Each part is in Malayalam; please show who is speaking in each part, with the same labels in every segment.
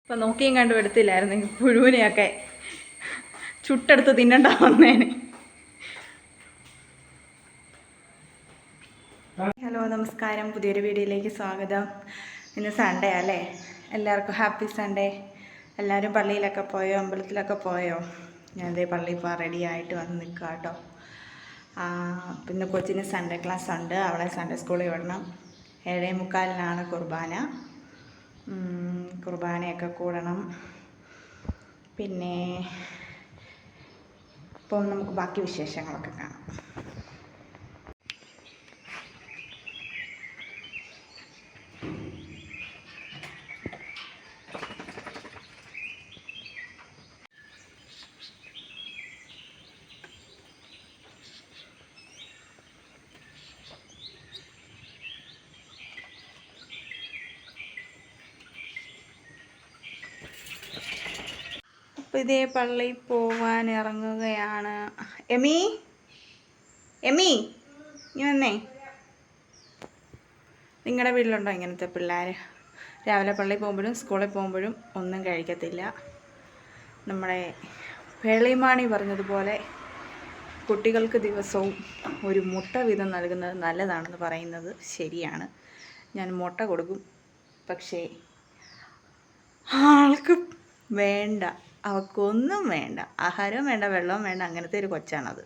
Speaker 1: ഇപ്പം നോക്കിയും കണ്ടും എടുത്തില്ലായിരുന്നെങ്കിൽ പുഴുവിനെയൊക്കെ ചുട്ടെടുത്ത് തിന്നണ്ട വന്നേനെ. ഹലോ, നമസ്കാരം. പുതിയൊരു വീഡിയോയിലേക്ക് സ്വാഗതം. ഇന്ന് സൺഡേ അല്ലേ? എല്ലാവർക്കും ഹാപ്പി സൺഡേ. എല്ലാവരും പള്ളിയിലൊക്കെ പോയോ, അമ്പലത്തിലൊക്കെ പോയോ? ഞാൻ ദേ പള്ളിയിൽ പോകാൻ റെഡി ആയിട്ട് വന്ന് നിൽക്കുക കേട്ടോ. പിന്നെ കൊച്ചിന് സൺഡേ ക്ലാസ് ഉണ്ട്, അവളെ സൺഡേ സ്കൂളിൽ വിടണം. 7:45 കുർബാന. കുർബാനയൊക്കെ കൂടണം. പിന്നെ ഇപ്പോൾ നമുക്ക് ബാക്കി വിശേഷങ്ങളൊക്കെ കാണാം. അപ്പോൾ ഇതേ പള്ളിയിൽ പോകാൻ ഇറങ്ങുകയാണ്. എമി ഇനി വന്നേ. നിങ്ങളുടെ വീട്ടിലുണ്ടോ ഇങ്ങനത്തെ പിള്ളേർ? രാവിലെ പള്ളിയിൽ പോകുമ്പോഴും സ്കൂളിൽ പോകുമ്പോഴും ഒന്നും കഴിക്കത്തില്ല. നമ്മുടെ പേളിമാണി പറഞ്ഞതുപോലെ കുട്ടികൾക്ക് ദിവസവും ഒരു മുട്ട വീതം നൽകുന്നത് നല്ലതാണെന്ന് പറയുന്നത് ശരിയാണ്. ഞാൻ മുട്ട കൊടുക്കും, പക്ഷേ ആൾക്ക് വേണ്ട, അവൾക്കൊന്നും വേണ്ട. ആഹാരവും വേണ്ട, വെള്ളവും വേണ്ട, അങ്ങനത്തെ ഒരു കൊച്ചാണത്.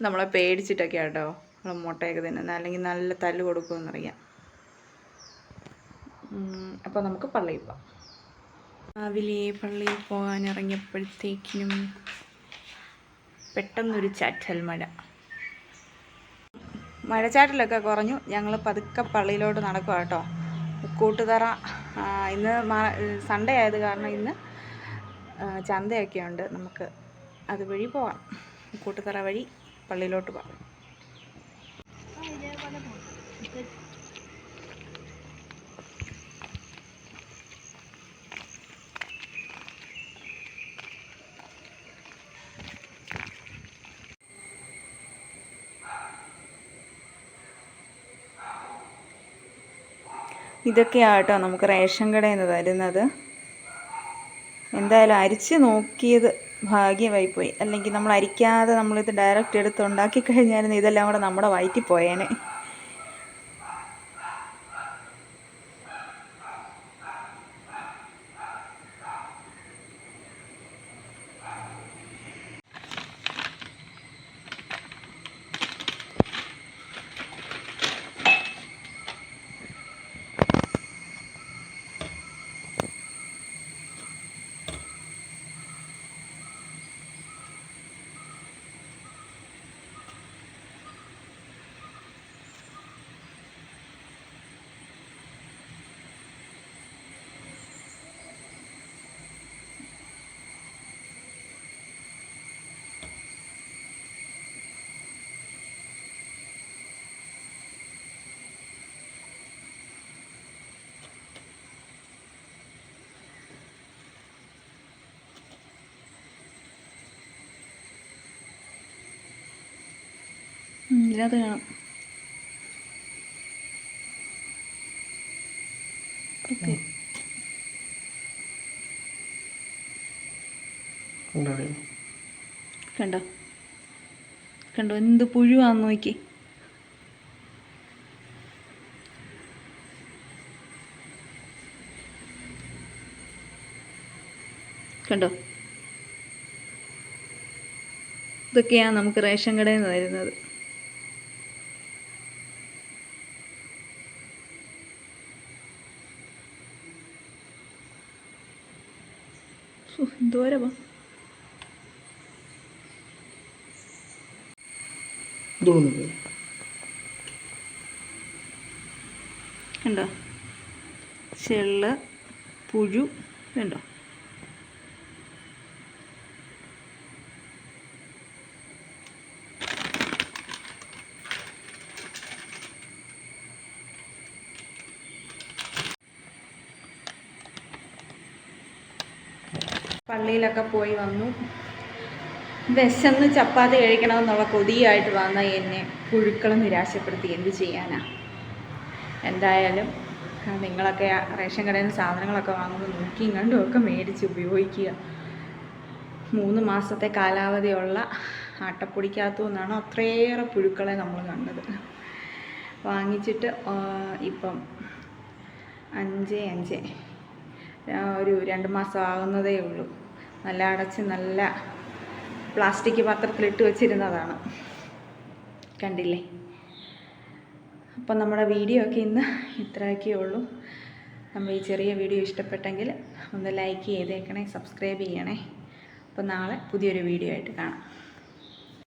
Speaker 1: നമ്മളെ പേടിച്ചിട്ടൊക്കെ കേട്ടോ നമ്മൾ മുട്ടയൊക്കെ തിന്നുന്നത്, അല്ലെങ്കിൽ നല്ല തല്ല് കൊടുക്കുമെന്നറിയാം. അപ്പോൾ നമുക്ക് പള്ളിയിൽ പോകാം. രാവിലെ പള്ളിയിൽ പോകാൻ ഇറങ്ങിയപ്പോഴത്തേക്കിനും പെട്ടെന്നൊരു ചാറ്റൽ മഴച്ചാറ്റലൊക്കെ കുറഞ്ഞു. ഞങ്ങൾ പതുക്കെ പള്ളിയിലോട്ട് നടക്കുക കേട്ടോ. കൂട്ടുതറ ഇന്ന് സൺഡേ ആയത് കാരണം ഇന്ന് ചന്തയൊക്കെ ഉണ്ട്. നമുക്ക് അതുവഴി പോകാം. കൂട്ടുതറ വഴി പള്ളിയിലോട്ട് പോകാം. ഇതൊക്കെയാണ് കേട്ടോ നമുക്ക് റേഷൻ കടയിൽ നിന്ന് തരുന്നത്. എന്തായാലും അരിച്ച് നോക്കിയത് ഭാഗ്യമായിപ്പോയി. അല്ലെങ്കിൽ നമ്മൾ അരിക്കാതെ നമ്മളിത് ഡയറക്റ്റ് എടുത്ത് ഉണ്ടാക്കി കഴിഞ്ഞാലും ഇതെല്ലാം കൂടെ നമ്മുടെ വയറ്റിൽ പോയേനെ. ഇതിനകത്ത് കാണാം. കണ്ടോ കണ്ടോ എന്ത് പുഴുവാന്ന് നോക്കി. കണ്ടോ, ഇതൊക്കെയാണ് നമുക്ക് റേഷൻ കടയിൽ നിന്ന് തരുന്നത്. എന്തോരവാ കണ്ടോ, ചെള്ള്, പുഴു കണ്ടോ. പള്ളിയിലൊക്കെ പോയി വന്നു. വിശന്ന് ചപ്പാത്തി കഴിക്കണമെന്നുള്ള കൊതിയായിട്ട് വന്ന എന്നെ പുഴുക്കൾ നിരാശപ്പെടുത്തി. എന്ത് ചെയ്യാനാ? എന്തായാലും നിങ്ങളൊക്കെ റേഷൻ കടയിൽ നിന്ന് സാധനങ്ങളൊക്കെ വാങ്ങുമ്പോൾ നോക്കിയും കണ്ടും ഒക്കെ മേടിച്ച് ഉപയോഗിക്കുക. 3 മാസത്തെ കാലാവധിയുള്ള ആട്ടപ്പൊടിക്കകത്തു നിന്നാണ് അത്രയേറെ പുഴുക്കളെ നമ്മൾ കണ്ടത്. വാങ്ങിച്ചിട്ട് ഇപ്പം 5 ഒരു 2 മാസം ആകുന്നതേ ഉള്ളൂ. നല്ല അടച്ച് നല്ല പ്ലാസ്റ്റിക് പാത്രത്തിലിട്ട് വെച്ചിരുന്നതാണ്. കണ്ടില്ലേ? അപ്പം നമ്മുടെ വീഡിയോ ഒക്കെ ഇന്ന് ഇത്രയൊക്കെ ഉള്ളൂ. നമ്മൾ ഈ ചെറിയ വീഡിയോ ഇഷ്ടപ്പെട്ടെങ്കിൽ ഒന്ന് ലൈക്ക് ചെയ്തേക്കണേ, സബ്സ്ക്രൈബ് ചെയ്യണേ. അപ്പോൾ നാളെ പുതിയൊരു വീഡിയോ ആയിട്ട് കാണാം.